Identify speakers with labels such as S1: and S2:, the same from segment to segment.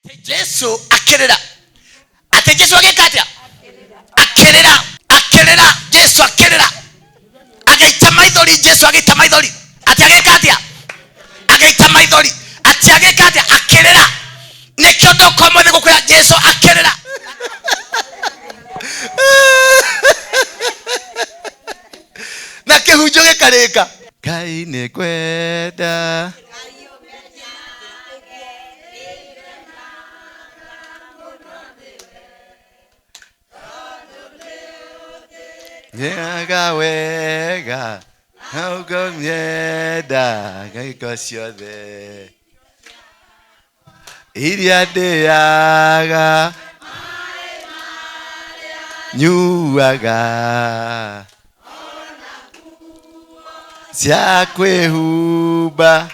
S1: Jesu akerera. Ate Jesu agekatia. Akerera. Jesu akerera. Agaita maithori. Jesu agaita maithori. Ate agekatia. Agaita maithori. Ate agekatia. Akerera. Nekyo ndokomwe gukwira Jesu akerera. Na kihunjo gikarika. Ngai ni kwenda. Nyaga wega. Haugo myenda. Gaiko ciothe. Iria ndĩaga. Nyuaga. Cia kwĩhumba.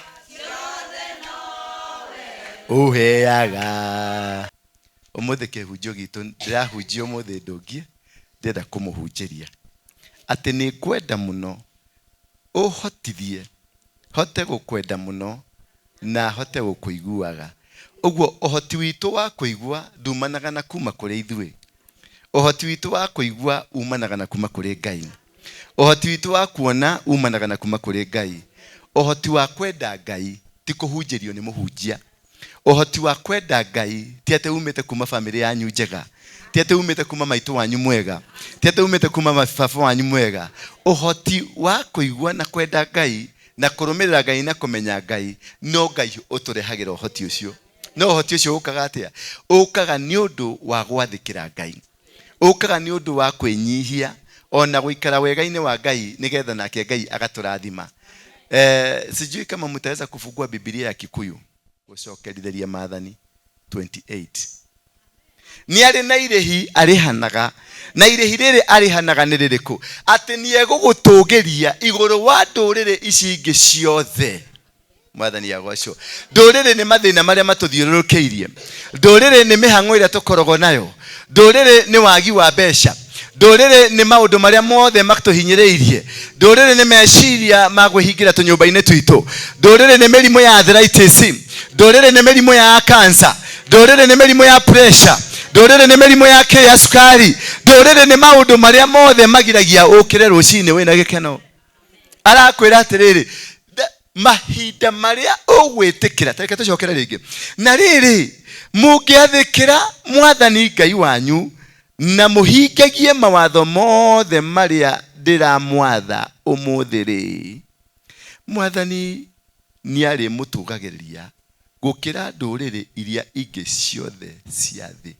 S1: Uheaga. Ũmũthĩ kĩhunjio gitũ ndĩrahunjia ũmũthĩ ndũngie ndĩrenda kũmũhunjĩria atĩ nĩ kwenda mũno ũhotithie hote gũkwenda mũno na hote gũkũiguaga. Ũguo ũhoti witũ wa kũigua ndumanaga na kuma kũrĩ ithuĩ. Ũhoti witũ wa kũigua umanaga na kuma kũrĩ Ngai. Ũhoti witũ wa kuona umanaga na kuma kũrĩ Ngai. Ũhoti wa kwenda Ngai ti kũhunjĩrio nĩ mũhunjia. Ũhoti wa kwenda Ngai ti atĩ umĩte kuma famĩlĩ yanyu njega. Ti atĩ umĩte kuma maitũ wanyu mwega. Ti atĩ umĩte kuma baba wanyu mwega. Ũhoti wa kũigua na kwenda Ngai na kũrũmĩrĩra Ngai na kũmenya Ngai no Ngai ũtũrehagĩra ũhoti ũcio. No ũhoti ũcio ũkaga atĩa? Ũkaga nĩ ũndũ wa gwathĩkĩra Ngai. Ũkaga nĩ ũndũ wa kwĩnyihia ona gũikara wega-inĩ wa Ngai nĩgetha nake Ngai agatũrathima. Sijui kama mtaweza kufungua Biblia ya Kikuyu gũcokerithĩria Maathani 28. Nĩ arĩ na irĩhi arĩhanaga na irĩhi rĩrĩ arĩhanaga nĩ rĩrĩkũ? Atĩ nĩ egũgũtũgĩria igũrũ wa ndũrĩrĩ ici ingĩ ciothe. Mwathani agocwo. Ndũrĩrĩ nĩ mathĩna marĩa matũthiũrũrũkĩirie. Ndũrĩrĩ nĩ mĩhang'o ĩrĩa tũkoragwo nayo. Ndũrĩrĩ nĩ wagi wa mbeca. Ndũrĩrĩ nĩ maũndũ marĩa mothe matũhinyĩrĩirie. Ndũrĩrĩ nĩ meciria ma gwĩhingĩra tũnyũmba-inĩ twitũ. Ndũrĩrĩ nĩ mĩrimũ ya arthritis. Ndũrĩrĩ nĩ mĩrimũ ya cancer. Ndũrĩrĩ nĩ mĩrimũ ya pressure. Ndũrĩrĩ nĩ mĩrimũ ya sukari. Ndũrĩrĩ nĩ maũndũ marĩa mothe magiragia ũkĩre rũcinĩ wĩna gĩkeno. Arakwĩra atĩrĩrĩ, mahinda marĩa ũgwĩtĩkĩra, tareke tũcokere rĩngĩ. Na rĩrĩ, mũngĩathĩkĩra Mwathani Ngai wanyu na mũhingagie mawatho mothe marĩa ndĩramwatha ũmũthĩ rĩ, Mwathani nĩ arĩ mũtũgagĩrĩria gũkĩra ndũrĩrĩ iria ingĩ ciothe cia thĩ.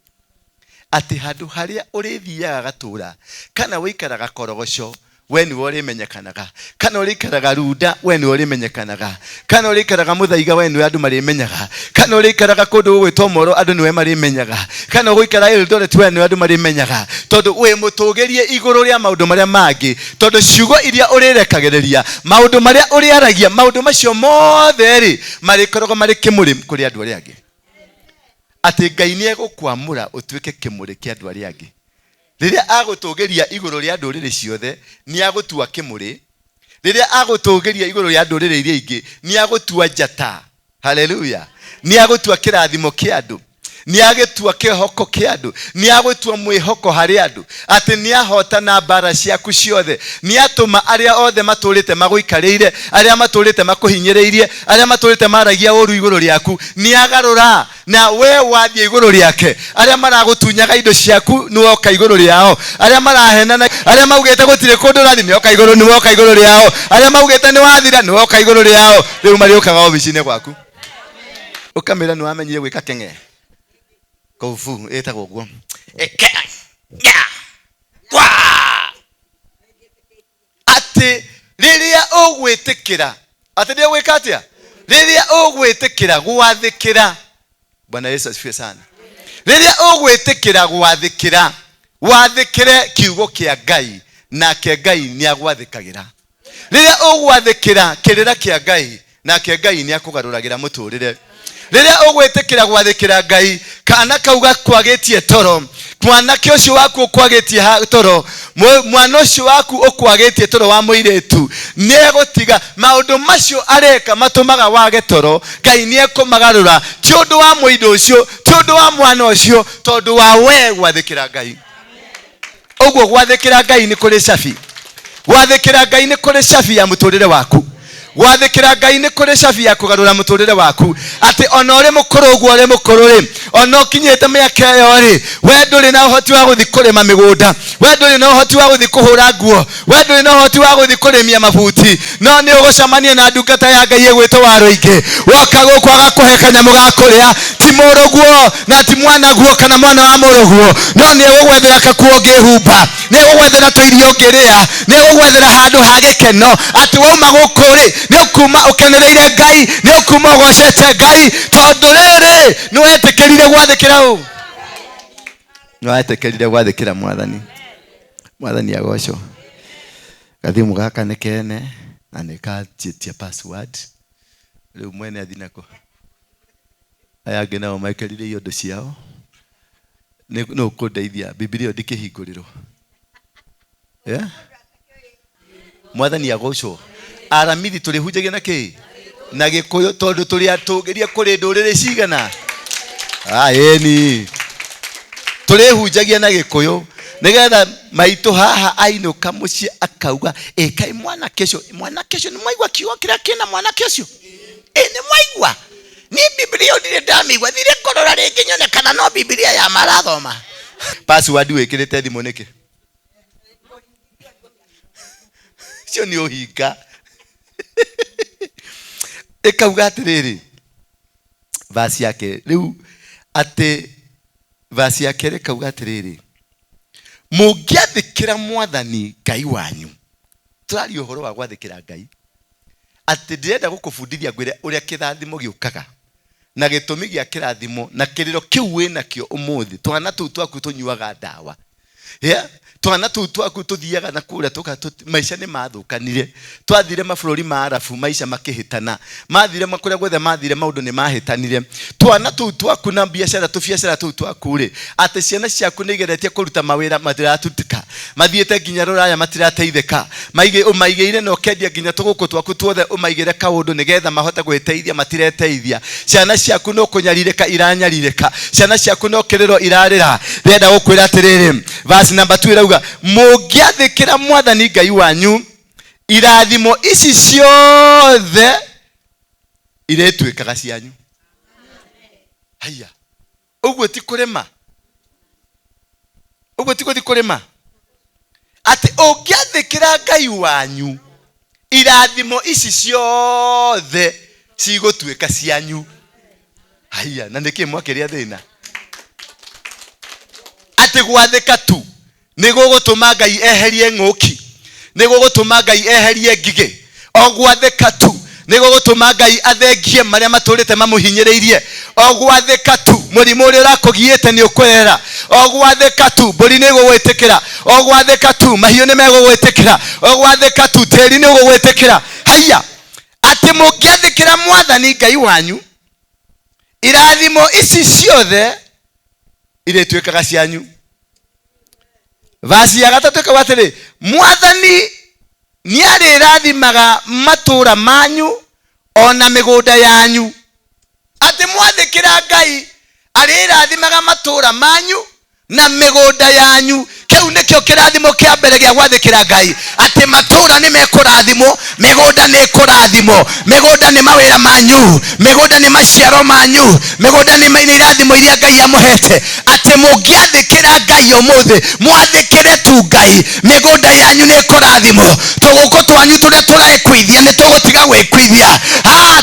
S1: Atĩ handũ harĩa ũrĩthiaga gatũra kana wĩikaraga Korogoco we nĩwe ũrĩmenyekanaga, kana ũrĩikaraga Runda we nĩwe ũrĩmenyekanaga, kana ũrĩikaraga Mũthaiga we nĩwe andũ marĩmenyaga, kana ũrĩikaraga kũndũ gũgwĩtwo Moro andũ nĩwe marĩmenyaga, kana ũgũikara Eldoret we nĩwe andũ marĩmenyaga, tondũ wĩ mũtũgĩrie igũrũ rĩa maũndũ marĩa mangĩ, tondũ ciugo iria ũrĩrekagĩrĩria, maũndũ marĩa ũrĩaragia, maũndũ macio mothe rĩ marĩkoragwo marĩ kĩmũrĩ kũrĩ andũ arĩa angĩ. Atĩ Ngai nĩ egũkwamũra ũtuĩke kĩmũrĩ kĩa andũ arĩa angĩ. Rĩrĩa agũtũgĩria igũrũ rĩa ndũrĩrĩ ciothe nĩ agũtua kĩmũrĩ. Rĩrĩa agũtũgĩria igũrũ rĩa ndũrĩrĩ iria ingĩ nĩ agũtua njata. Haleluya. Nĩ agũtua kĩrathimo kĩa andũ. Nĩ agĩtua kĩhoko kĩa andũ. Nĩ agũtua mwĩhoko harĩ andũ. Atĩ nĩ ahotana mbara ciaku ciothe. Nĩ atũma arĩa othe matũrĩte magũikarĩire, arĩa matũrĩte makũhinyĩrĩirie, arĩa matũrĩte maragia ũru igũrũ rĩaku, nĩ agarũra na we wathiĩ igũrũ rĩake. Arĩa maragũtunyaga indo ciaku nĩ woka igũrũ rĩao. Arĩa marahenana, arĩa maugĩte gũtirĩ kũndũ rathi nĩ woka igũrũ, nĩ woka igũrũ rĩao. Arĩa maugĩte nĩ wathira nĩ woka igũrũ rĩao. Rĩu marĩũkaga obici-inĩ gwaku. Ũkamĩra nĩ wamenyire gwĩka keng'e. Kofu etagwo guo. Atĩ rĩrĩa ũgwĩtĩkĩra, atĩ nĩ ũgwĩka atĩa? Rĩrĩa ũgwĩtĩkĩra gwathĩkĩra. Bwana Yesu asifiwe sana. Rĩrĩa ũgwĩtĩkĩra gwathĩkĩra, wathĩkĩre kiugo kĩa Ngai, nake Ngai nĩ agwathĩkagĩra. Rĩrĩa ũgwathĩkĩra kĩrĩra kĩa Ngai, nake Ngai nĩ akũgarũragĩra mũtũrĩre. Riria ugwitikira gwathikira Ngai, kana kauga kwagetie toro, mwanake ucio waku ukwagetie toro, mwana ucio waku ukwagetie toro wa muiretu, niegutiga maundu macio areka matumaga wage toro. Ngai niekumagarura ti undu wa muindo ucio, ti undu wa mwana ucio, tondu wa we gwathikira Ngai. Uguo gwathikira Ngai ni kuri cabi. Gwathikira Ngai ni kuri cabi ya muturire waku. Gwathikira Ngai ni kuri cabi ya kugarura muturire waku. Ati ona uri mukuru uguo uri mukuru ri, ona ukinyite miaka yo ri, we nduri na uhoti wa guthi kurima migunda, we nduri na uhoti wa guthi kuhura nguo, we nduri na uhoti wa guthi kurimia mabuti, no ni ugucamania na ndungata ya Ngai egwitwo Waruinge, woka guku agakuhe kanyamu ga kuria, ti muruguo na ti mwana guo kana mwana wa muruguo, no ni ugwethera kakuo ngihumba, ni ugwethera tuirio ngiria, ni ugwethera handu ha gikeno. Ati wauma guku ri ni ukuma ukenereire Ngai, ni ukuma ugocete Ngai, tondu riri ni wetikirire gwathikira u, ni wetikirire gwathikira Mwathani. Mwathani agocwo. Gathimu gaka ni kene na ni kajitia password. Riu mwene athinako aya angĩ nao maikarire iondo ciao, no ukundeithia Biblia ndikĩhingũrĩrwo. Mwathani agocwo. Aramithi tũrĩhunjagia na kĩ? Na Gĩkũyũ, tondũ tũrĩ atũgĩrie kũrĩ ndũrĩrĩ cigana. Eni tũrĩhunjagia na Gĩkũyũ nigetha maitũ haha ainũka mũciĩ akauga kai mwana kesho nĩ mwaigua kiugo kĩrĩa kĩna mwana kesho. Nĩ mwaigua? Ni Biblia ndire ndamigua, thire korora rĩngĩ nyone kana no Biblia ya marathoma. Password wĩkĩrĩte thimũ nĩkĩ? Cio nĩ ũhinga. Ikauga atiriri vasi yake riu ati vasi yake ikauga atiriri mungiathikira Mwathani Ngai wanyu. Turari uhoro wa gwathikira Ngai ati ndirenda gukubundithia ngwire uria kirathimo giukaga na gitumi gia kirathimo na kiriro kiu wina kio umuthi. Twana tu twaku tunyuaga ndawa, twana tu twaku tuthiaga na kuria maisha ni mathukanire. Twathire mabũrũri ma Arabu maisha makihitana, mathire makuria gwethe mathire maundu ni mahitanire. Twana tu twaku na biashara tu twaku ri ati ciana ciaku ni igeretie kuruta mawira matiratutika, mathiete nginya ruraya matirateithika, umaigire no kendia nginya tuguku twaku tuothe umaigire kaundu nigetha mahote gwiteithia matireteithia. Ciana ciaku no kunyaririka iranyaririka, ciana ciaku no kiriro irarira. Renda gukwira atiriri verse number 2 irauga mungiathikira Mwathani Ngai wanyu irathimo ici ciothe iretwikaga cianyu. Haya, uguo ti kurema, uguo ti guthi kurema. Ati ungiathikira Ngai wanyu irathimo ici ciothe cigutwika cianyu. Haya, na niki mwakiria thina ati gwathika tu nigugutuma Ngai eherie ng'uki, nigugutuma Ngai eherie ngige. Ogwathika tu nigugutuma Ngai athengie maria maturite mamuhinyiriirie. Ogwathika tu murimu uria urakugiite ni ukwera. Ogwathika tu mburi ni gugwitikira. Ogwathika tu mahiu ni megugwitikira. Ogwathika tu tiri ni gugwitikira. Haya, ati mungiathikira Mwathani Ngai wanyu irathimo ici ciothe iretwikaga cianyu. Vasi ya gatatu ikawa atiri Mwathani ni arirathimaga matura manyu ona migunda yanyu. Ati mwathikira Ngai arirathimaga matura manyu na migunda yanyu. Kiu nikio kirathimo kia mbere gia gwathikira Ngai. Ati matura ni mekurathimo, migunda ni kurathimo. Migunda ni mawira manyu, migunda ni maciaro manyu, migunda ni maina irathimo iria Ngai amuhete. Ati mungiathikira Ngai umuthi, mwathikire tu Ngai, migunda yanyu ni kurathimo. Tuguku twanyu turia turaekwithia ni tugutiga gwikwithia.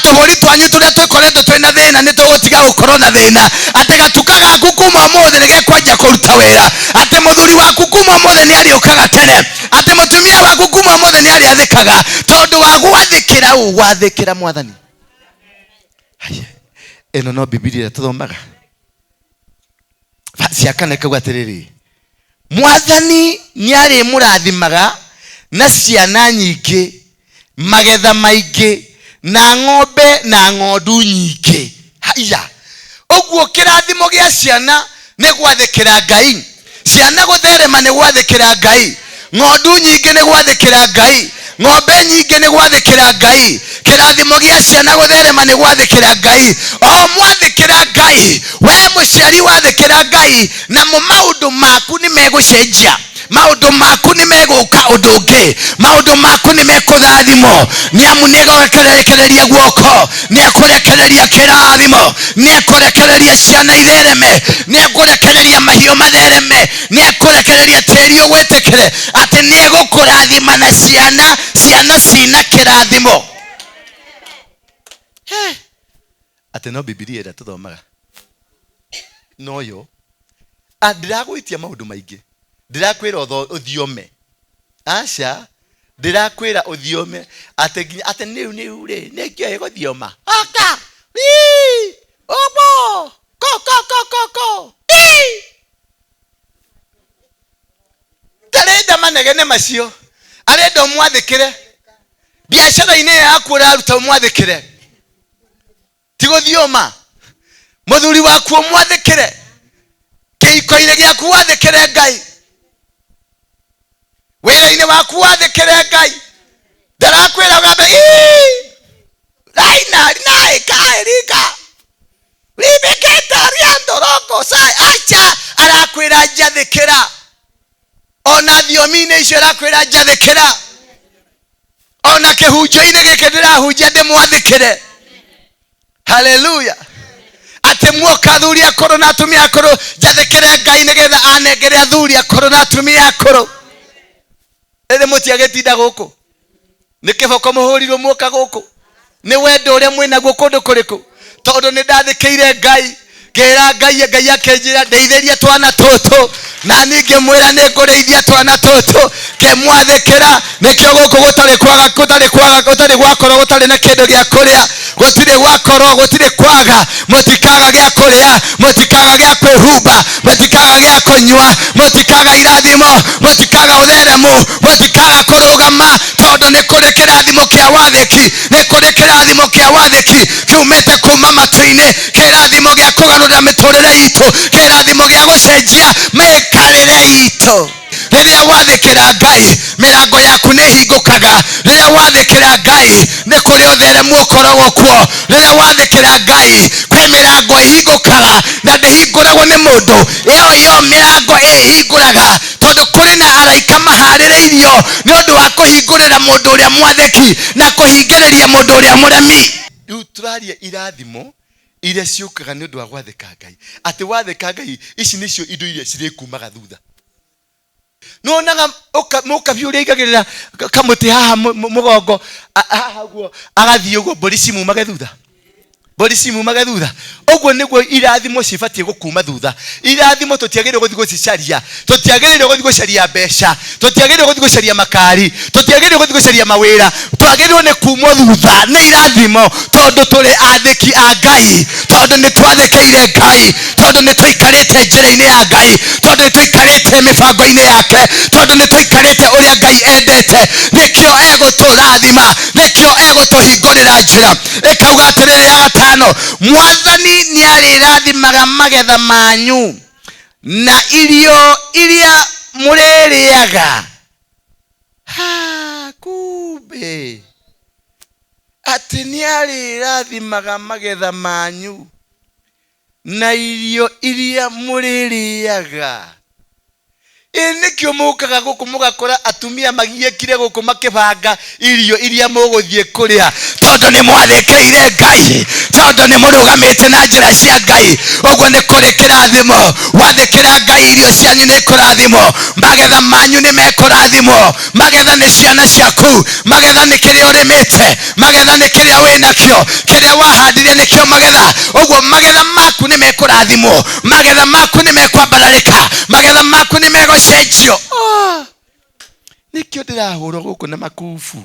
S1: Tuguri twanyu turia twikoretwo twina thina ni tugutiga gukorwo na thina. Ati gatuka gaku kuma umuthi ni gekwanja kuruta wira. Ati muthuri waku kuma umuthi ni ariukaga tene. Ati mutumia waku kuma umuthi ni ariathikaga tondu wa gwathikira gwathikira Mwathani. Haya, eno no Biblia tuthomaga vasi akane kauga atiriri Mwathani ni ari murathimaga na ciana nyingi, magetha maingi, na ng'ombe na ng'ondu nyingi. iya oguo kirathimo gia ciana ne gwathikira Ngai ciana gutherema ne gwathikira Ngai ng'ondu nyingi ne gwathikira Ngai ng'ombe nyingi ne gwathikira Ngai kirathimo gia ciana gutherema ne gwathikira Ngai o mwathikira Ngai we muciari wathikira Ngai na maundu maku ni megucenjia maundu maku ni meguka udungi maundu maku ni mekuthathimo niamu niegorekereria guoko niekurekereria kirathimo niekurekereria ciana ithereme niekurekereria mahiu mathereme niekurekereria tiri ugwetikire ati niegukurathima na ciana cina kirathimo ati no Biblia ira tuthomaga no yo ndiragwitia maundu maingi ndirakwira uthiome aca ndirakwira uthiome ate niu ri nikio guthioma aka obo ko tarenda manegene macio arenda mwathikire biashara ine yaku uraruta mwathikire tiguthioma muthuri waku mwathikire kiiko-ine giaku wathikire Ngai wira-ine waku wathikire Ngai ndarakwira ugambe raina kaerika ribeketa riandoroko sai acha arakwira njathikira ona thiomine icio arakwira njathikira ona kihunjo-ine giki ndirahunjia ndimwathikire haleluya ate muoka athuri akoro na atumia akoro njathikire Ngai nigetha anengere athuri akoro na atumia akoro ere mutiagetinda guku ni kiboko muhurirwo muoka guku ni wendo uria mwinaguo kundu kuriku tondu ni ndathikire Ngai kera Ngai akenjira ndeithĩria twana tũtũ na ninge mwĩra nĩ ngũrĩithia twana tũtũ ke mwathĩkĩra nĩkĩo gũkũ gũtarĩ gwakorwo gũtarĩ na kĩndũ gĩa kũrĩa gũtirĩ gwakorwo gũtirĩ kwaga mũtikaga gĩa kũrĩa mũtikaga gĩa kwĩhumba mũtikaga gĩa kũnyua mũtikaga irathimo mũtikaga ũtheremu mũtikaga kũrũgama tondũ nĩ kũrĩ kĩrathimo kĩa wathĩki nĩ kũrĩ kĩrathimo kĩa wathĩki kiumĩte kuma matu-inĩ kĩrathimo gĩa kũgarũra mĩtũrĩre itũ kĩrathimo gĩa gũcenjia mĩikarĩre itũ rĩrĩa wathĩkĩra Ngai mĩrango yaku nĩ hingũkaga rĩrĩa wathĩkĩra Ngai nĩ kũrĩ ũtheremu ũkoragwo kuo rĩrĩa wathĩkĩra Ngai kwĩ mĩrango ĩhingũkaga na ndĩhingũragwo nĩ mũndũ ĩyo mĩrango ĩhingũraga tondũ kũrĩ na araika maharĩrĩirio nĩ ũndũ wa kũhingũrĩra mũndũ ũrĩa mwathĩki na kũhingĩrĩria mũndũ ũrĩa mũremi rĩu tũraria irathimo iria ciũkaga nĩ ũndũ wa gwathĩka Ngai atĩ wathĩka Ngai ici nĩcio indo iria cirĩkumaga thutha nonaga mũkabi ũrĩa igagĩrĩra kamũtĩ haha mũgongo haha guo agathiĩ ũguo mbũri cimumage thutha ũguo nĩguo irathimo cibatiĩ gũkuma thutha irathimo tũtiagĩrĩirwo gũthiĩ gũcicaria tũtiagĩrĩirwo gũthiĩ gũcaria mbeca tũtiagĩrĩirwo gũthiĩ gũcaria makari tũtiagĩrĩirwo gũthiĩ gũcaria mawĩra twagĩrĩirwo nĩ kumwo thutha nĩ irathimo tondũ tũrĩ athĩki a Ngai tondũ nĩ twathĩkĩire Ngai tondũ nĩ tũikarĩte njĩra-inĩ ya Ngai tondũ nĩ tũikarĩte mĩbango-inĩ yake tondũ nĩ tũikarĩte ũrĩa Ngai endete nĩkĩo egũtũrathima nĩkĩo egũtũhingũrĩra njĩra ĩkauga atĩrĩrĩ ya gatano Mwathani nĩarĩrathimaga magetha manyu na irio iria mũrĩrĩaga kumbe atĩ nĩarĩrathimaga magetha manyu na irio iria mũrĩrĩaga nĩkĩo mũkaga gũkũ mũgakora atumia magiĩkire gũkũ makĩbanga irio iria mũgũthiĩ kũrĩa tondũ nĩ mwathĩkĩire Ngai tondũ nĩ mũrũgamĩte na njĩra cia Ngai ũguo nĩ kũrĩ kĩrathimo wathĩkĩra Ngai irio cianyu nĩ kũrathimo magetha manyu nĩ mekũrathimo magetha nĩ ciana ciaku magetha nĩ kĩrĩa ũrĩmĩte magetha nĩ kĩrĩa wĩnakĩo kĩrĩa wahandire nĩkĩo magetha ũguo magetha maku nĩ mekũrathimo magetha maku nĩ mekwambararĩka magetha maku nĩ megũcenjio nĩkĩo ndĩrahũrwo gũkũ na makubu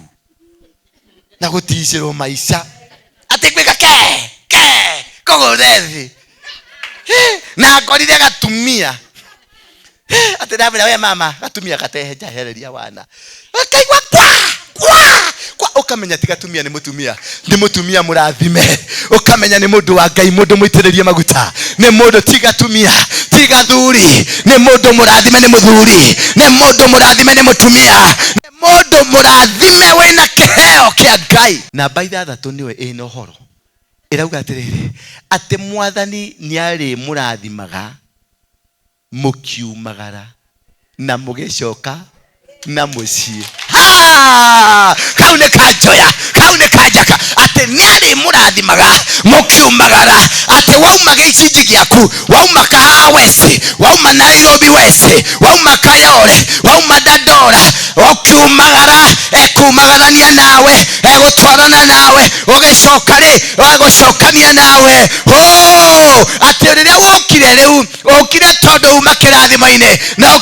S1: na gũticĩrwo maica atĩ gwĩka kũgũre thĩ na ngorire gatumia atĩ ndamwĩra we mama gatumia gatehenjahereria wana akaigua ukamenya tigatumia ni mutumia murathime, ukamenya ni mundu wa Ngai, mundu muitiririe maguta, ni mundu tigatumia tigathuri, ni mundu murathime, ni muthuri, ni mundu murathime, ni mutumia, ni mundu murathime wina kiheo kia Ngai. Namba 6 niwe ina uhoro irauga atiriri ati Mwathani niari murathimaga mukiumagara na mugicoka na mucie. Kau ne kajoya, kau ne kajaka, ate niari murathimaga mukiumagara, ate wauma giciji giaku, wauma Kahawa West, wauma Nairobi West, wauma Kayole, wauma Dandora, ukiumagara ekumagarania nawe, egutwarana nawe, ugicoka ri egocokania nawe. Ate riria wokire riu okire tondu uma kirathimo-ine, na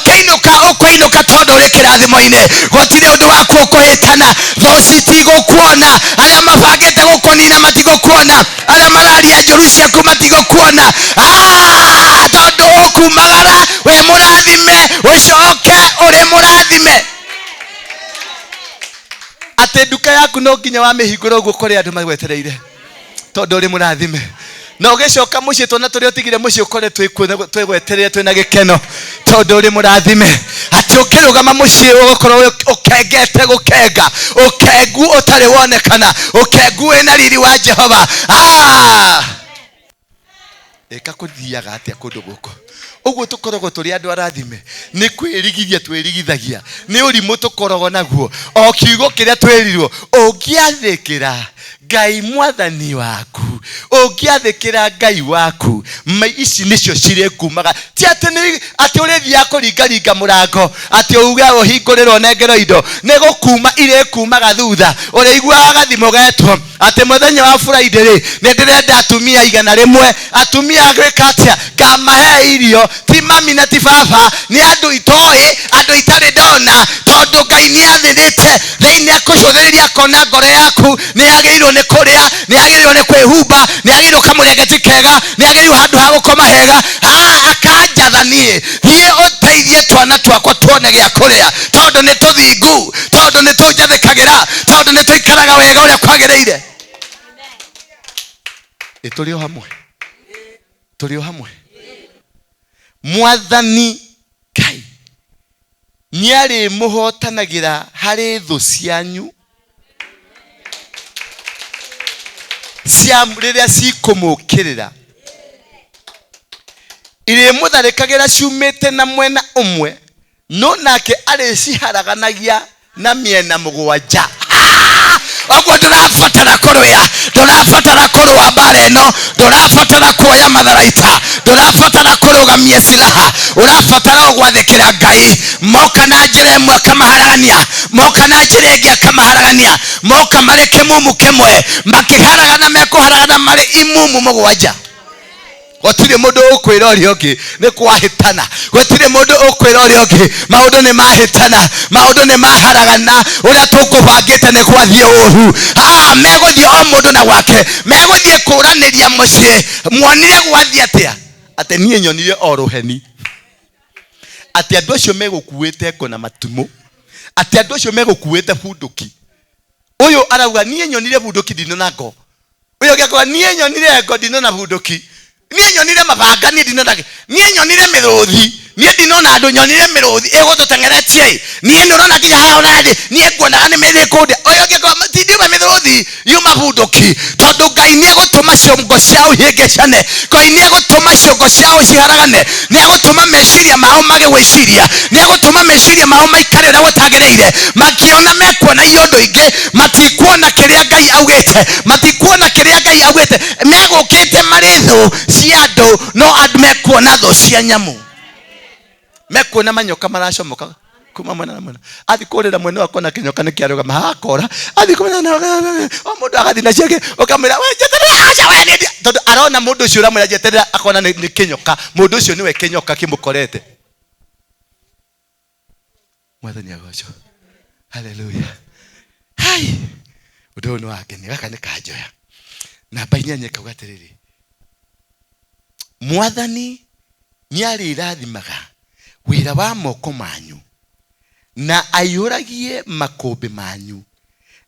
S1: ukainuka tondu uri kirathimo-ine, gutire undu waku ukuhitana, thoci tigũkuona, aria mabangite gukunina matigũkuona, aria mararia njuru ciaku matigũkuona, tondu ukumagara we murathime, ucoke uri murathime. Ate nduka yaku no nginya wa mihingura uguo kuri andu magwetereire tondu uri murathime, na ugicoka mucie twana turi utigire mucie ukore twigweterere twina gikeno tondu uri murathime. Ati ukirugama mucie ugukorwo ukengete gukenga, ukengu utari wonekana, ukengu ina riri wa Jehova. Eka kuthiaga atia kundu guko uguo tukorogwo turi andu arathime, ni kwirigithia twirigithagia, ni urimu tukorogwo naguo, o kiugo kiria twerirwo ungiathikira Ngai Mwathani waku, ungiathikira Ngai waku, ici nicio cirekumaga. Ti ati urithia kuringaringa murango, ati uge uhingurirwo nengerwo indo, ni gukuma irekumaga thutha. Uriguaga gathimo getwo ati muthenya wa Friday ri ni ndirenda atumia 100, atumia gwika atia ngamahe irio, ti mami na ti baba, ni andu itoi, andu itari ndona, tondu Ngai ni athirite thiini akucuthiriria akona ngoro yaku ni agirwo ni kuria, ni agirwo ni kwihumba, ni agirwo kamurengeti kega, ni agirwo handu ha gukoma hega. Akanjathanie thie uteithie twana twakwa tuone gia kuria, tondu ni tuthingu, tondu ni tunjathikagira, tondu ni tuikaraga wega uria kwagiriire. Turi o hamwe, turi o hamwe. Mwathani Ngai niari muhotanagira hari thu cianyu cia riria cikumukirira, iri mutharikagira ciumite na mwena umwe, no nake ariciharaganagia na miena 7. Oguo ndurabatara kuruya, ndurabatara kurua mbara ino, ndurabatara kuoya matharaita, ndurabatara kurugamia silaha, urabatara gwathikira Ngai. Moka na njira imwe kamaharagania, moka na njira ingi kamaharagania, moka mari kimumu kimwe, makiharagana mekuharagana mari imumu 7. Gutire mundu ukwira uri ungi ni kwahitana, gutire mundu ukwira uri ungi maundu ni mahitana, maundu ni maharagana, uria tukubangite ni gwathie uru. Meguthie o mundu na gwake, meguthie kuraniria mucie. Muonire gwathie atia? Ati nie nyonire o ruheni, ati andu acio megukuite ngo na matumu, ati andu acio megukuite bunduki. Uyu arauga nie nyonire bunduki ndinona ngo, uyu agakwa nie nyonire ngo ndinona bunduki, nie nyonire mabanga nie ndinona, nie nyonire miruthi nie ndinona andu, nyonire miruthi igututengeretie nie ndurona nginya haha onandi nie nguonaga ni mithie kunde. Uyu agakwa tindiuma miruthi yuma bunduki, tondu Ngai ni egutuma ciongo ciao ihingicane, Ngai ni egutuma ciongo ciao ciharagane, ni egutuma meciria mao magigwiciria, ni egutuma meciria mao maikare uria gutagiriire, makiona mekuona iondu ingi, matikuona kiria Ngai augite, matikuona kiria Ngai augite, megukite mari thu cia andu, no andu mekuona thu cia nyamu, mekuona manyoka maracomoka kuma mwena na mwena. Athi kurira mwena wako na kinyoka ni kiaruga mahakora, athi kumena na o mundu agathi na ciake ukamira we jeterera acha we ni tondu arona mundu ucio uramwira jeterera akona ni kinyoka, mundu ucio niwe kinyoka kimukorete. Mwathani agoco, haleluya. Hai undu no wake ni gaka ni kanjoya na bainya kauga atiriri, Mwathani niari irathimaga wira wa moko manyu na ayuragie makombe manyu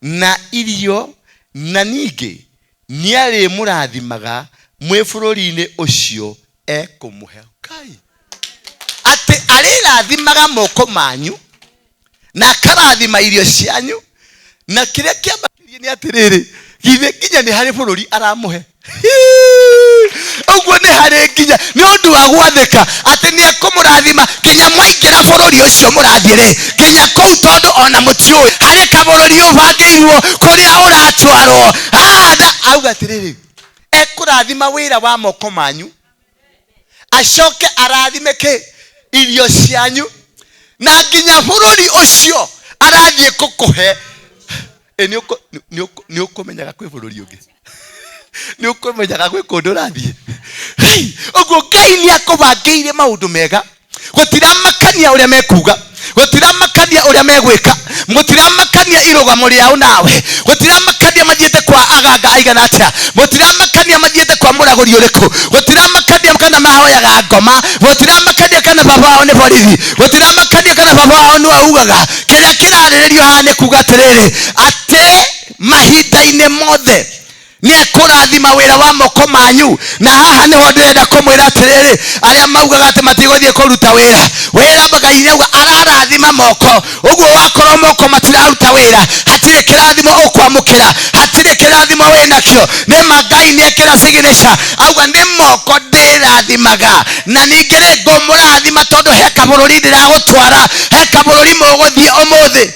S1: na irio na ningĩ nĩarĩ mũrathimaga mwĩ bũrũri-inĩ ũcio ekũmũhe. Ngai atĩ arĩrathimaga moko manyu na akarathima irio cianyu, na kĩrĩa kĩambagĩrĩria nĩ atĩrĩrĩ, githĩ nginya nĩ harĩ bũrũri aramũhe. Ũguo nĩ harĩ nginya nĩ ũndũ wa gwathĩka atĩ nĩ ekũmũrathima nginya mwaingĩra bũrũri ũcio mũrathiĩ-rĩ, nginya kũu, tondũ ona mũtiũĩ harĩ kabũrũri ũbangĩirwo kũrĩa ũratwarwo. Auga atĩrĩrĩ, ekũrathima wĩra wa moko manyu, acoke arathime kĩ? Irio cianyu, na nginya bũrũri ũcio arathiĩ gũkũhe. Nĩ ũkũmenyaga kwĩ bũrũri ũngĩ, nĩ ũkũmenyaga gwĩ kũndũ ũrathiĩ. Ũguo Ngai nĩ akũbangĩire maũndũ mega, gũtiramakania ũrĩa mekuga, gũtiramakania ũrĩa megwĩka, gũtiramakania irũgamo rĩao nawe, gũtiramakania mathiĩte kwa aganga aigana atĩa, gũtiramakania mathiĩte kwa mũragũri ũrĩkũ, gũtiramakania kana mahoyaga ngoma, gũtiramakania kana baba wao nĩ borithi, gũtiramakania kana baba wao nĩ augaga. Kĩrĩa kĩrarĩrĩrio haha nĩ kuga atĩrĩrĩ, atĩ mahinda-inĩ mothe nĩ ekũrathima wĩra wa moko manyu. Na haha nĩho ndĩrenda kũmwĩra atĩrĩrĩ, arĩa maugaga atĩ matigũthiĩ kũruta wĩra, Ngai nĩauga ararathima moko. Ũguo wakorwo moko matiraruta wĩra, hatirĩ kĩrathimo ũkwamũkĩra, hatirĩ kĩrathimo wĩnakĩo. Nĩma Ngai nĩ ekĩra signature, auga nĩ moko ndĩrathimaga, na ningĩ nĩ ngũmũrathima tondũ he kabũrũri ndĩragũtwara, he kabũrũri mũgũthiĩ ũmũthĩ.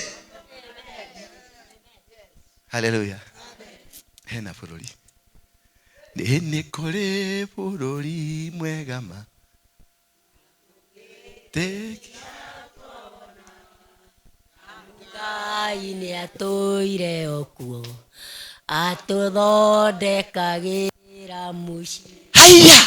S1: Hallelujah. Hena bũrũri, nĩ kũrĩ bũrũri mwega ma
S2: Ngai nĩ atũire okuo, atũthondekagĩra mũciĩ.
S1: Haya,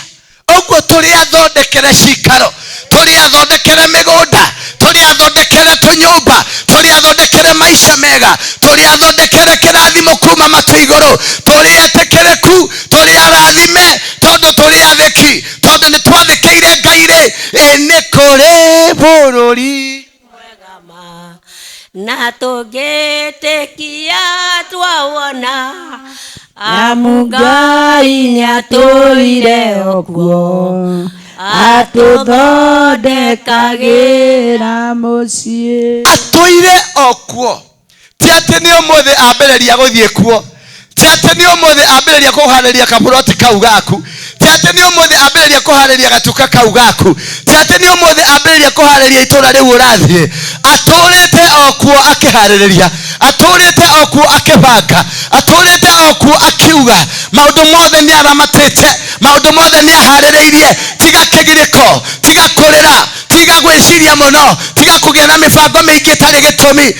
S1: ũguo tũrĩ athondekere cikaro, tũrĩ athondekere mĩgũnda, tũrĩ athondekere tũnyũmba, tũrĩ athondekere maica mega, tũrĩ athondekere kĩrathimo kuma matu igũrũ, tũrĩ etĩkĩrĩku, tũrĩ arathime, tondũ tũrĩ athĩki, tondũ nĩ twathĩkĩire Ngai-rĩ. Nĩ kũrĩ bũrũri
S2: mwega ma, na tũngĩtĩkia twawona, amu Ngai nĩ atũire okuo, atũthondekagĩra mũciĩ.
S1: Atũire okuo, ti atĩ nĩ ũmũthĩ ambĩrĩria gũthiĩ kuo, ti atĩ nĩ ũmũthĩ ambĩrĩria kũharĩria kaburoti kau gaku, ti atĩ nĩ ũmũthĩ ambĩrĩria kũharĩria gatuka kau gaku, ti atĩ nĩ ũmũthĩ ambĩrĩria kũharĩria itũra rĩu ũrathiĩ. Atũrĩte okuo akĩharĩrĩria, atũrĩte okuo akĩbanga, atũrĩte okuo akiuga maũndũ mothe nĩ aramatĩte, maũndũ mothe nĩ aharĩrĩirie. Tiga kĩgirĩko, tiga kũrĩra, tiga gwĩciria mũno, tiga kũgĩa na mĩbango mĩingĩ ĩtarĩ gĩtũmi.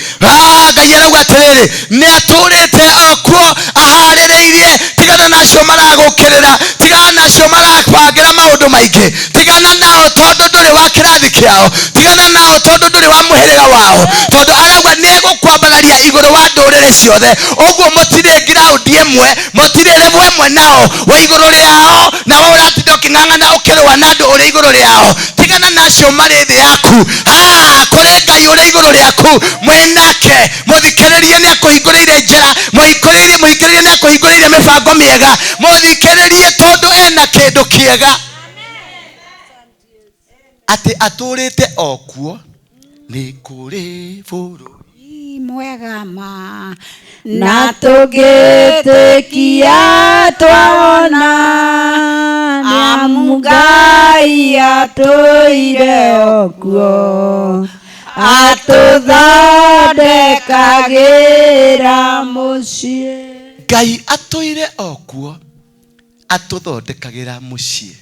S1: Ngai arauga atĩrĩrĩ, nĩ atũrĩte okuo aharĩrĩirie. Tigana na acio maragũkĩrĩra, tigana na acio marakubangĩra maũndũ maingĩ, tigana nao tondũ ndũrĩ wa kĩrathi kĩao, tigana nao tondũ ndũrĩ wa mũhĩrĩga wao, tondũ arauga nĩ egũkwambararia igũrũ wa ndũrĩrĩ ciothe. Ũguo mũtirĩ ground ĩmwe, mũtirĩ level ĩmwe nao wa igũrũ rĩao, na wewe ũratinda ũkĩng'ang'ana ũkĩrũa na andũ ũrĩ igũrũ rĩao. Tigana na acio marĩ thĩ yaku, kũrĩ Ngai ũrĩ igũrũ rĩaku, mwenake. Mũthikĩrĩrie nĩ akũhingũrĩire njĩra, mũhingĩrĩrie nĩ akũhingũrĩire mĩbango mĩega, mũthikĩrĩrie tondũ ena kĩndũ kĩega. Atĩ atũrĩte okuo, nĩ kũrĩ bũrũri
S3: mwega ma, na tũngĩtĩkia twawona, amu Ngai atũire okuo, atũthondekagĩra mũciĩ.
S1: Ngai atũire okuo, atũthondekagĩra mũciĩ.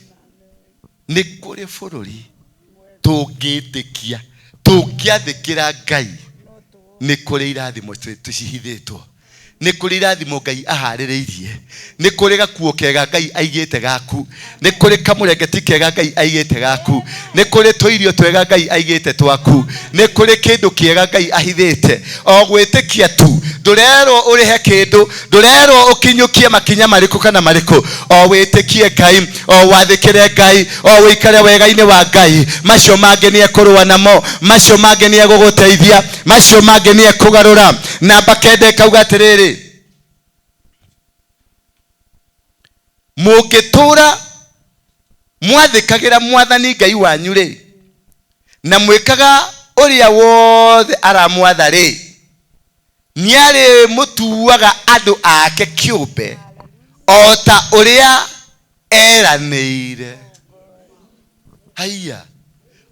S1: Nĩ kũrĩ bũrũri tũngĩtĩkia, tũngĩathĩkĩra Ngai, nĩ kũrĩ irathimo tũcihithĩtwo, nĩ kũrĩ irathimo Ngai aharĩrĩirie, nĩ kũrĩ gakuo kega Ngai aigĩte gaku, nĩ kũrĩ kamũrengeti kega Ngai aigĩte gaku, nĩ kũrĩ tũirio twega Ngai aigĩte twaku, nĩ kũrĩ kĩndũ kĩega Ngai ahithĩte. O gwĩtĩkia tu, ndũrerwo ũrĩhe kĩndũ, ndũrerwo ũkinyũkie makinya marĩkũ kana marĩkũ. O wĩtĩkie Ngai, o wathĩkĩre Ngai, o wĩikare wega-inĩ wa Ngai. Macio mangĩ nĩ ekũrũa namo, macio mangĩ nĩ egũgũteithia, macio mangĩ nĩ ekũgarũra, namba 9 kauga atiriri mugitura mwathikagira mwathani Ngai wanyu ri na mwikaga uria wothe aramwatha ri niari mutuaga andu ake kiumbe ota uria eranĩire. Haiya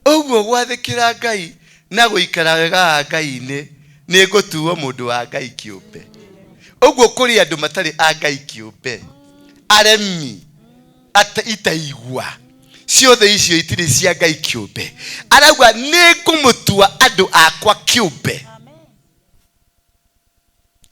S1: uguo gwathikira Ngai na guikara wega Ngai-ini ni gutuo mundu wa Ngai kiumbe. Uguo kuri andu matari a Ngai kiumbe aremi itaigua ciothe icio itiri cia Ngai kiumbe arauga ni kumutua andu akwa kiumbe.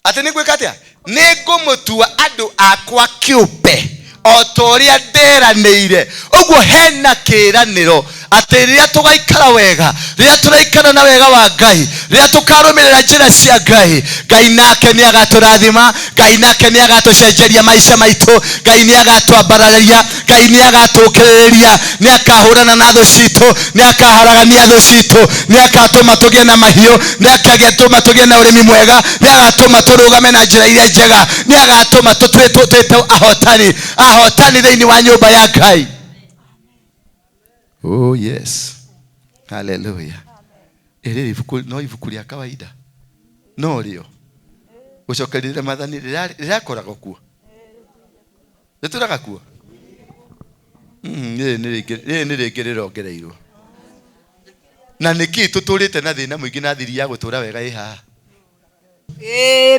S1: Ati ni gwika atia ni kumutua andu akwa kiumbe otoria nderanĩire. Uguo hena kiranĩro ati riria tugaikara wega, riria turaikara na wega wa Ngai, riria tukarumirira njira cia Ngai, Ngai nake ni agaturathima, Ngai nake ni agatucenjeria maica maitu, Ngai ni agatwambararia, Ngai ni agatukiriria, ni akahurana na thu citu, ni akaharagania thu citu, ni agatuma tugie na mahiu, ni akagetuma tugie na urimi mwega, ni agatuma turugame na njira iria njega, ni agatuma tutwite ahotani thiini wa nyumba ya Ngai. Oh yes. Hallelujah. Ere ibuku no ibuku ria kawaida. No rio. Ucokerire mathani rirakoraga kuo. Nituraga kuo. Ni rirongereirwo. Na niki tuturite na thina muingi na thiri ya gutura wega iha.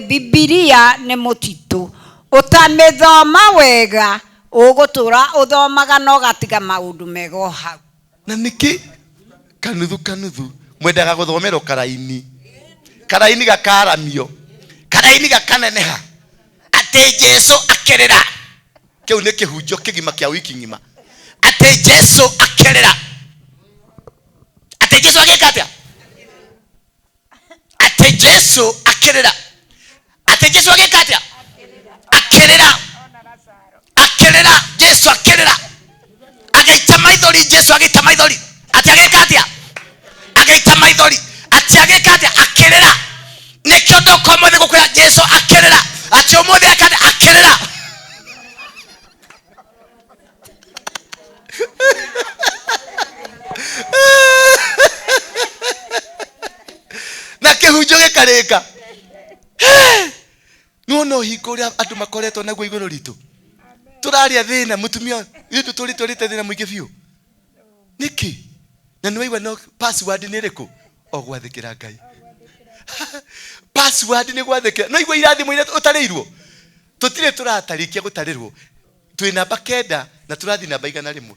S3: Bibilia ni mutitu. Utamithoma wega ugutura uthomaga no gatiga maundu mego hau.
S1: Na niki kanuthu mwendaga guthomero karaini gakaramio karaini gakaneneha ati Jesu akirira. Kiu ni kihunjo kigima kia wiki ngima ati Jesu akirira. Ati Jesu agikatia ati Jesu akirira. Ati Jesu agikatia akirira. Akirira Jesu akirira. Agaita maithori Jesu agaita maithori. Ati agikatia agaita maithori. Ati agikatia akirira. Nikyo ndokomo ni gukwira Jesu akirira. Ati umuthi akati akirira. Na kihunjo gikarika. No hikuria andu makoretwo naguo iguru ritu. Turaria thina mutumia yitu turite thina muingi biu. Niki? Na niwaigua no password ni riku? O gwathikira Ngai. Password ni gwathikira. No igua irathimo ire utarirwo. Tutire turatarikia gutarirwo. Twi namba 9 na turathi namba 101.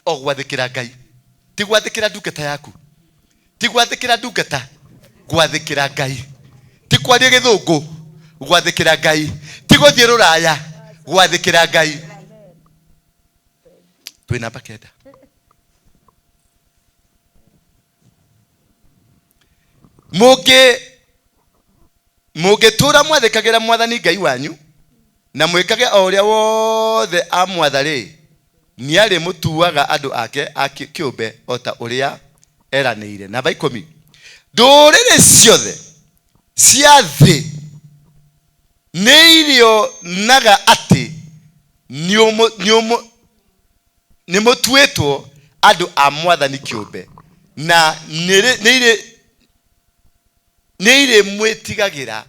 S1: O gwathikira Ngai. Ti gwathikira ndungata yaku. Ti gwathikira ndungata. Gwathikira Ngai. Ti kwaria githungu. Gwathikira Ngai. Ti guthie ruraya. Gwathikira Ngai. Twi namba 9. Mugitura mwathikagira mwathani Ngai wanyu na mwikage o uria wothe amwatha ri ni ari mutuaga andu ake kiumbe ota uria eranĩire. Namba 10. Ndũrĩrĩ ciothe cia thĩ nĩ irio naga ati nĩ mũtuĩtwo andu a mwathani kiumbe na nĩ irĩ mwĩtigagira.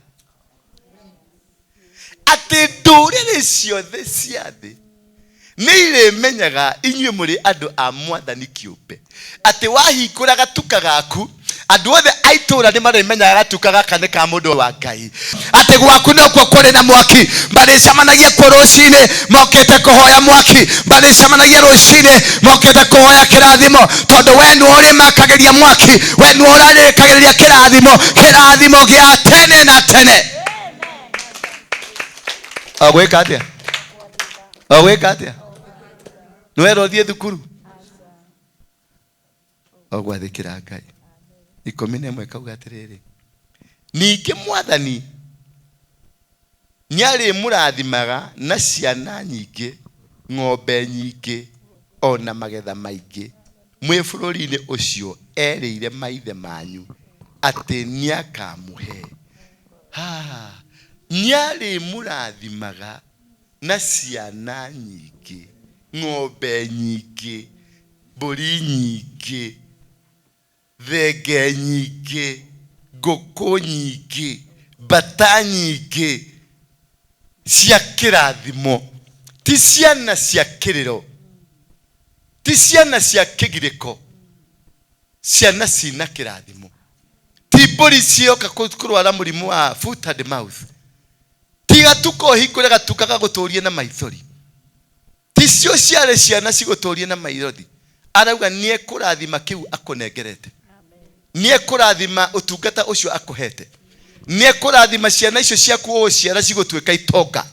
S1: Ati ndũrĩrĩ ciothe cia thĩ nĩ irĩmenyaga inyuĩ mũrĩ andu a mwathani kiumbe. Ati wahingũra gatuka gaku andu othe aitura ni marĩmenyaga gatuka gaka nĩ ka mũndũ wa Ngai. Ati gwaku nokuo kũrĩ na mwaki marĩcemanagia kuo rũcinĩ mokĩte kũhoya mwaki marĩcemanagia rũcinĩ mokĩte kũhoya kĩrathimo tondũ we nĩ ũrĩmakagĩria mwaki we nĩ ũrarĩkagĩrĩria kĩrathimo gĩa tene na tene. Ogwĩka atĩa nĩwerwo thiĩ thukuru ogwathĩkĩra Ngai. 11 kauga atiriri ningĩ mwathani nĩarĩ mũrathimaga na ciana nyingĩ ng'ombe nyingĩ ona magetha maingĩ mwĩ bũrũri-inĩ ũcio erĩire maithe manyu atĩ nĩakamũhe. Nyari murathimaga na ciana nyingĩ, ng'ombe nyingĩ, mbũri nyingĩ, thenge nyingĩ, ngũkũ nyingĩ, mbata nyingĩ cia kĩrathimo. Ti ciana cia kĩrĩro, ti ciana cia kĩgirĩko, ciana cina kĩrathimo. Ti mbũri cioka kũrwara mũrimũ wa foot and mouth. Ti gatuko hingũre gatuka gagũtũrie na maithori. Ti cio ciarĩ ciana cigũtũrie na maithori. Arauga nĩ ekũrathima kĩu akũnengerete. Nĩ ekũrathima ũtungata ũcio akũhete. Nĩ ekũrathima ciana icio ciaku ũciara cigũtuĩka itonga.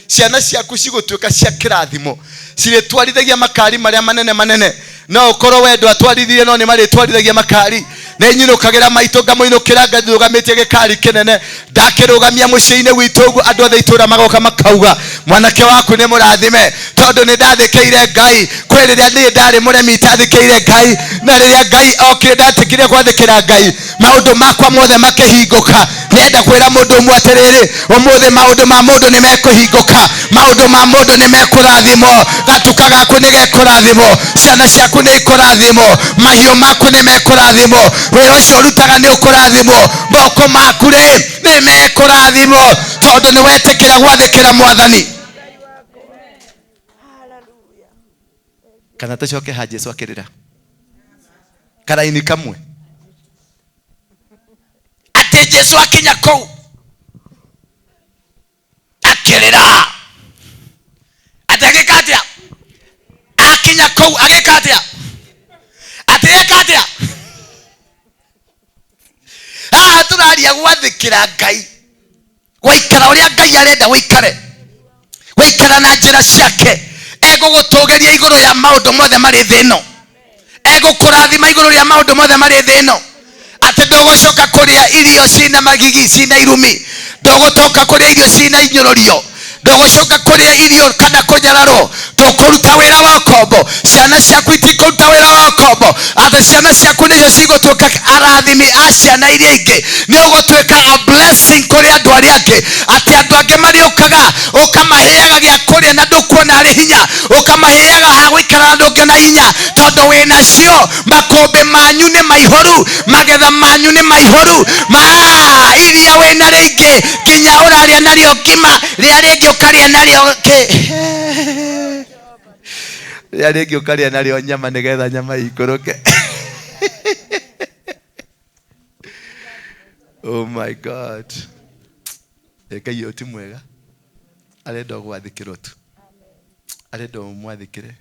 S1: Ciana ciaku cigũtuĩka cia kĩrathimo. Cirĩtwarithagia makari marĩa manene manene. No ũkorwo wendo atwarithirie no nĩ marĩtwarithagia makari. Nĩ nyinũkagĩra maitũ ngamũinũkĩra ngathugamĩtie gĩkari kĩnene. Ndakĩrũgamia mũciĩ-inĩ witũ ũguo andũ othe itũũra magoka makauga mwanake waku nĩ mũrathime tondũ nĩ ndathĩkĩire Ngai. Kwĩ rĩrĩa niĩ ndarĩ mũremi itathĩkĩire Ngai, na rĩrĩa Ngai okire ndatĩkire gwathĩkĩra Ngai maũndũ makwa mothe makĩhingũka. Nĩenda kwĩra mũndũ ũmwe atĩrĩrĩ, ũmũthĩ maũndũ ma mũndũ nĩ mekũhingũka, maũndũ ma mũndũ nĩ mekũrathimwo. Gatuka gaku nĩ gekũrathimwo, ciana ciaku nĩ ikũrathimwo, mahiũ maku nĩ mekũrathimwo, wĩra ũcio ũrutaga nĩ ũkũrathimwo, moko maku rĩ nĩ mekũrathimwo tondũ nĩ wetĩkĩra gwathĩkĩra Mwathani. Kana tũcoke ha Jesũ akĩrĩra karaini kamwe atĩ Jesũ akinya kũu akĩrĩra atagĩka atĩa, akinya kũu agĩka atĩa, atĩgĩka atĩa. Haha tũraria gwathĩkĩra Ngai, gũikara ũrĩa Ngai arenda wĩikare, wĩikara na njĩra ciake. Egũgũtũgĩria igũrũ ya maũndũ mothe marĩ thĩ ĩno, egũkũrathima igũrũ ya maũndũ mothe marĩ thĩ ĩno. Atĩ ndũgũcoka kũrĩa irio cina magigi, cina irumi, ndũgũcoka kũrĩa irio cina inyũrũrio, ndũgũcoka kũrĩa irio kana kũnyararwo. Tũkũruta wĩra wa ũkombo, ciana ciaku itikũruta wĩra wa ũkombo. Atĩ ciana ciaku nĩcio cigũtuĩka arathimi a ciana iria ingĩ, nĩ ũgũtuĩka a blessing kũrĩ andũ arĩa angĩ. Atĩ andũ angĩ marĩũkaga ũkamaheaga gĩa kũrĩa na ndũkuona arĩ hinya, ũkamaheaga ha gũikara na ndũngĩona hinya tondũ wĩna cio. Makũmbĩ manyu nĩ maihũru, magetha manyu nĩ maihũru, iria wĩna rĩingĩ nginya ũrarĩa narĩo ngima, rĩa rĩngĩ ũkarĩa narĩo rĩa rĩngĩ ũkarĩa narĩo nyama nĩgetha nyama ikũrũke. Oh my God. Ngai ũyũ ti mwega, arenda gwathĩkĩrwo tu, arenda mwathĩkĩre,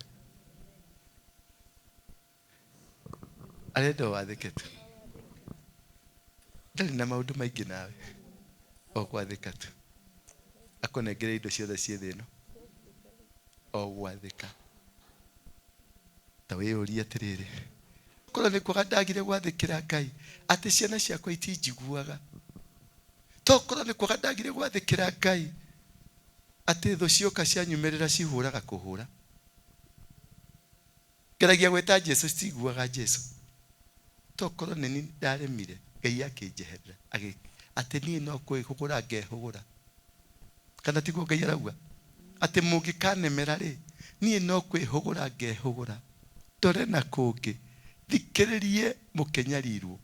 S1: arenda wathĩke tu. Ndarĩ na maũndũ maingĩ nawe, o gwathĩka tu. Akũnengere indo ciothe ciĩ thĩ ĩno, o gwathĩka. Ta wĩyũrie atĩrĩrĩ, korwo nĩ kwaga ndagire gwathĩkĩra Ngai, atĩ ciana ciakwa itinjiguaga. Tokorwo nĩ kwaga ndagire gwathĩkĩra Ngai, atĩ thũ cioka cianyumĩrĩra cihũraga kũhũra. Ngeragia gwĩta Jesũ citiguaga Jesũ. Tokorwo nĩ niĩ ndaremire, Ngai akĩnjeherera atĩ niĩ no kwĩhũgũra ngehũgũra. Kana tiguo Ngai arauga atĩ mũngĩkanemera rĩ, niĩ no kwĩhũgũra ngehũgũra. Ndore na kũngĩ, thikĩrĩrie mũkĩnyarirwo,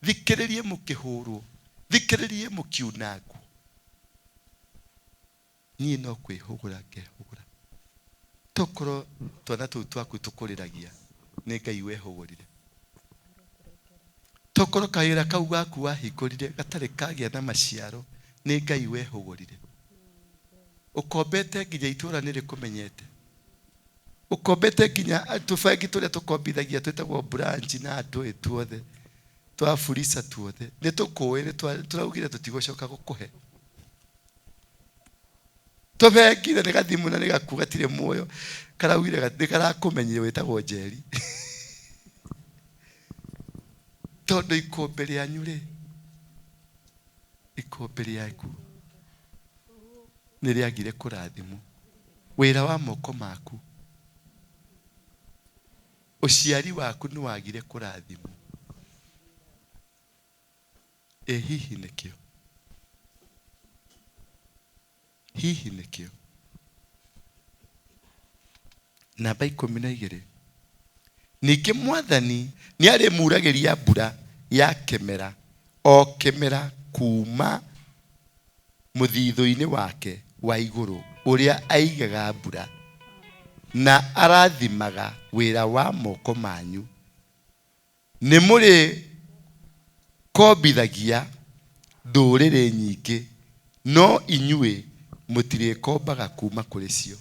S1: thikĩrĩrie mũkĩhũrwo, thikĩrĩrie mũkiunangwo. Niĩ no kwĩhũgũra ngehũgũra. Tokorwo twana tũu twaku tũkũrĩragia, nĩ Ngai wehũgũrire. Tokorwo kawĩra kau gaku wahingũrire gatarĩ kagĩa na maciaro, nĩ Ngai wehũgũrire. Ũkombete nginya itũũra nĩrĩkũmenyete, ũkombete nginya tũbengi tũrĩa tũkombithagia twĩtagwo branch na andũ tuothe twa Fuliza tuothe nĩ tũkũĩ, tũraugire tũtigũcoka gũkũhe. Tũbengire nĩ gathimu na nĩ gaku gatirĩ muoyo, karaugire nĩ karakũmenyire wĩtagwo Njeri. Tondũ ikũmbĩ rĩanyu rĩ, ikũmbĩ rĩaku nĩ rĩagire kũrathimwo. Wĩra wa moko maku, ũciari waku nĩ wagire kũrathimwo. Hihi nĩkĩo hihi nikio. Namba 12 ningĩ Mwathani nĩ arĩ murageria mbura ya kĩmera o kĩmera kuma mũthithũ-inĩ wake wa igũrũ ũrĩa aigaga mbura na arathimaga wĩra wa moko manyu. Nĩ mũrĩ kombithagia ndũrĩrĩ nyingĩ no inyuĩ mũtirĩkombaga kuma kũrĩ cio.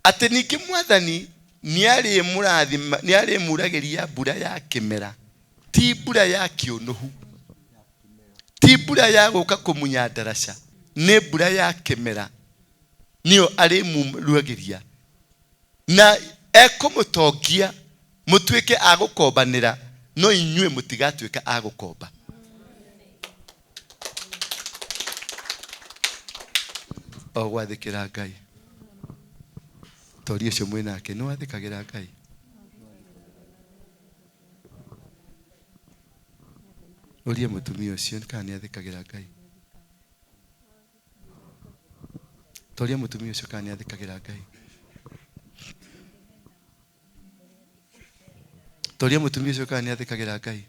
S1: Atĩ ningĩ Mwathani nĩ arĩ murageria mbura ya kĩmera, ti mbura ya kĩũnũhu, ti mbura ya gũka kũmunya ndaraca, nĩ mbura ya kĩmera nĩyo arĩ murageria, na ekũmũtongia mũtuĩke a gũkombanĩra no inyuĩ mũtigatuĩka a gũkomba. O gwathĩkĩra Ngai. Tori ũcio mwĩnake nĩ wathĩkagĩra Ngai. Ũrie mũtumia ũcio kana nĩ athĩkagĩra Ngai. Toria mũtumia ũcio kana nĩ athĩkagĩra Ngai. Toria mũtumia ũcio kana nĩ athĩkagĩra Ngai.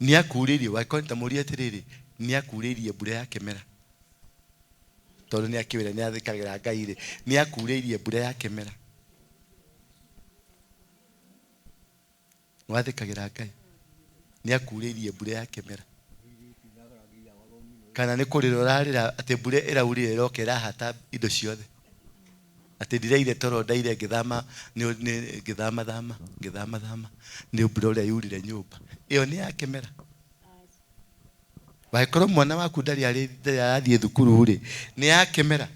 S1: Nĩ akurĩrie wakonita mũria atĩrĩrĩ, nĩ akurĩrie mbura ya kĩmera. Tondũ nĩ akĩwĩra nĩ athĩkagĩra Ngai rĩ, nĩ akurĩrie mbura ya kĩmera. Wathĩkagĩra Ngai. Nĩ akurĩrie mbura ya kĩmera. Kana nĩ kũrĩra ũrarĩra atĩ mbura ĩraurire ĩroka ĩrahata indo ciothe. Atĩ ndireire toro ndaire ngĩthama nĩ mbura ũrĩa yurire nyũmba. Ĩyo nĩ ya kĩmera. Wakorwo mwana waku ndarĩ arathiĩ thukuru rĩ, nĩ ya kĩmera.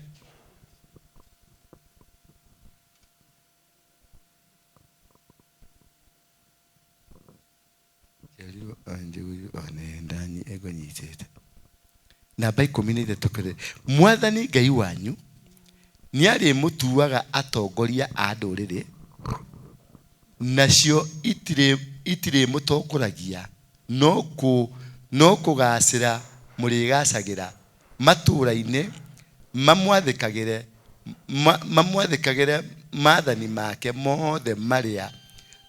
S1: Namba 13 Mwathani Ngai wanyu nĩ arĩ mũtuaga atongoria a ndũrĩrĩ nacio itirĩ mũtongoragia no kũgacĩra mũrĩgacagĩra matũũra-inĩ mamwathĩkagĩre maathani make mothe marĩa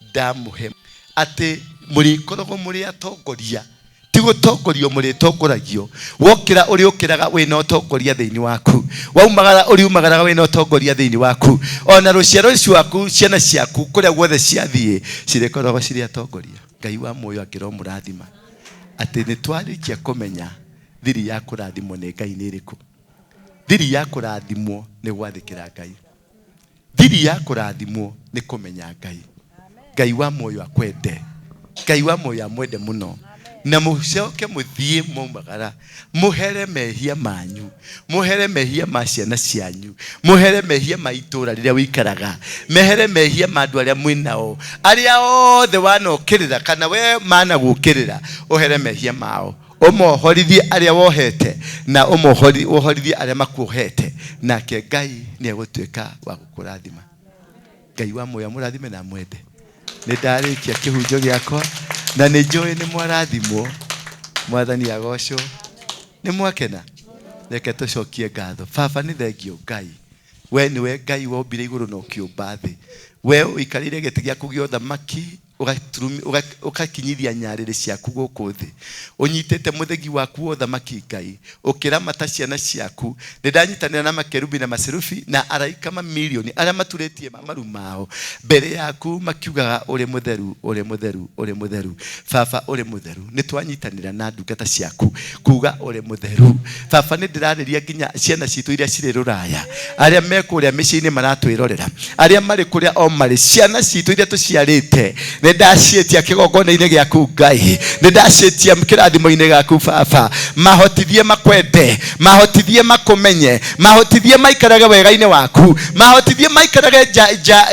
S1: ndamũhe. Atĩ mũrĩkoragwo mũrĩ atongoria, ti gũtongorio mũrĩtongoragio. Wokĩra ũrĩũkĩraga wĩna ũtongoria thĩinĩ waku, waumagara ũriumagaraga wĩna ũtongoria thĩinĩ waku. Ona rũciaro rwaku, ciana ciaku kũrĩa guothe ciathiĩ cirĩkoragwo cirĩ atongoria. Ngai wa muoyo angĩromũrathima atĩ nĩ twarĩkia kũmenya thiri ya kũrathimwo nĩ Ngai nĩ ĩrĩkũ. Thiri ya kũrathimwo nĩ gwathĩkĩra Ngai. Thiri ya kũrathimwo nĩ kũmenya Ngai. Ngai wa muoyo akwende. Ngai wa muoyo amwende mũno. Na mũcoke mũthiĩ maumagara mũhere mehia manyu, mũhere mehia ma ciana cianyu, mũhere mehia ma itũũra rĩrĩa wĩikaraga, mehere mehia ma andũ arĩa mwĩnao, arĩa othe wanokĩrĩra kana we managũkĩrĩra, ũhere mehia mao, ũmohorithie arĩa wohete na ũmohorithie arĩa makuohete, nake Ngai nĩ egũtuĩka wa gũkũrathima. Ngai wa muoyo amũrathime na mwende. Nĩ ndarĩkia kĩhunjio gĩakwa na nĩ njũĩ nĩ mwarathimwo. Mwathani agocwo. Nĩ mwakena. Reke tũcokie ngatho. Baba nĩ thengio Ngai. We nĩwe Ngai wombire igũrũ na ũkĩũmba thĩ. We ũikarĩire gĩtĩ gĩaku gĩa ũthamaki ũgakinyithia nyarĩrĩ ciaku gũkũ thĩ. Ũnyitĩte mũthegi waku wa ũthamaki Ngai. Ũkĩramata ciana ciaku. Nĩ ndanyitanĩra na makerubi na maserufi na araika mamirioni arĩa maturĩtie maru mao mbere yaku makiugaga ũrĩ mũtheru, ũrĩ mũtheru, ũrĩ mũtheru. Baba ũrĩ mũtheru. Nĩ twanyitanĩra na ndungata ciaku kuuga ũrĩ mũtheru. Baba nĩ ndĩrarĩria nginya ciana citũ iria cirĩ rũraya, arĩa me kũrĩa mĩciĩ-inĩ maratwĩrorera, arĩa marĩ kũrĩa o marĩ, ciana citũ iria tũciarĩte. Nĩ ndacietia kĩgongona-inĩ gĩaku Ngai. Nĩ ndacietia kĩrathimo-inĩ gĩaku Baba. Mahotithie makwende, mahotithie makũmenye, mahotithie maikarage wega-inĩ waku, mahotithie maikarage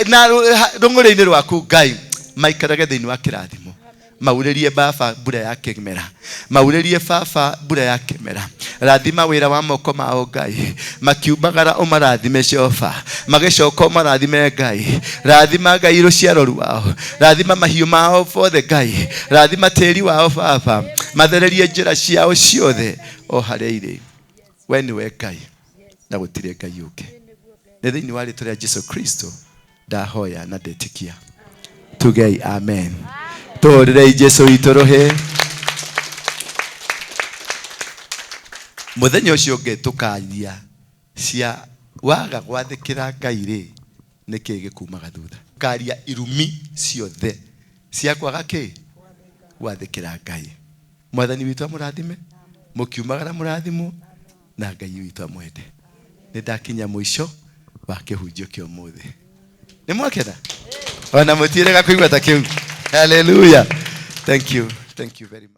S1: na rũng'ũrĩ-inĩ rwaku Ngai, maikarage thĩinĩ wa kĩrathimo. Mauririe baba mbura ya kĩmera. Mauririe baba mbura ya kĩmera. Rathima wĩra wa moko mao Ngai. Makiumagara ũmarathime Jehova. Magĩcoka ũmarathime Ngai. Rathima Ngai rũciaro rwao. Rathima mahiũ mao bothe Ngai. Rathima tĩri wao baba. Mathererie njĩra ciao ciothe o harĩa irĩ. We nĩwe Ngai na gũtirĩ Ngai ũngĩ. Nĩ thĩinĩ wa rĩĩtwa rĩa Jesu Kristo ndahoya na ndetĩkia. Tugei amen. Tũhũrĩre Jesu witũ rũhĩ. Mũthenya ũcio ũngĩ tũkaria cia waga gwathĩkĩra Ngai rĩ nĩkĩ gĩkumaga thutha. Karia irumi ciothe cia kwaga kĩ gwathĩkĩra Ngai. Mwathani witũ amũrathime, mũkiumagara mũrathimwo na Ngai witũ amwende. Nĩ ndakinya mũico wa kĩhunjio kĩa ũmũthĩ. Nĩ mwakena? Ona mũtiĩrega kũigua ta kĩu. Hallelujah. Thank you very much.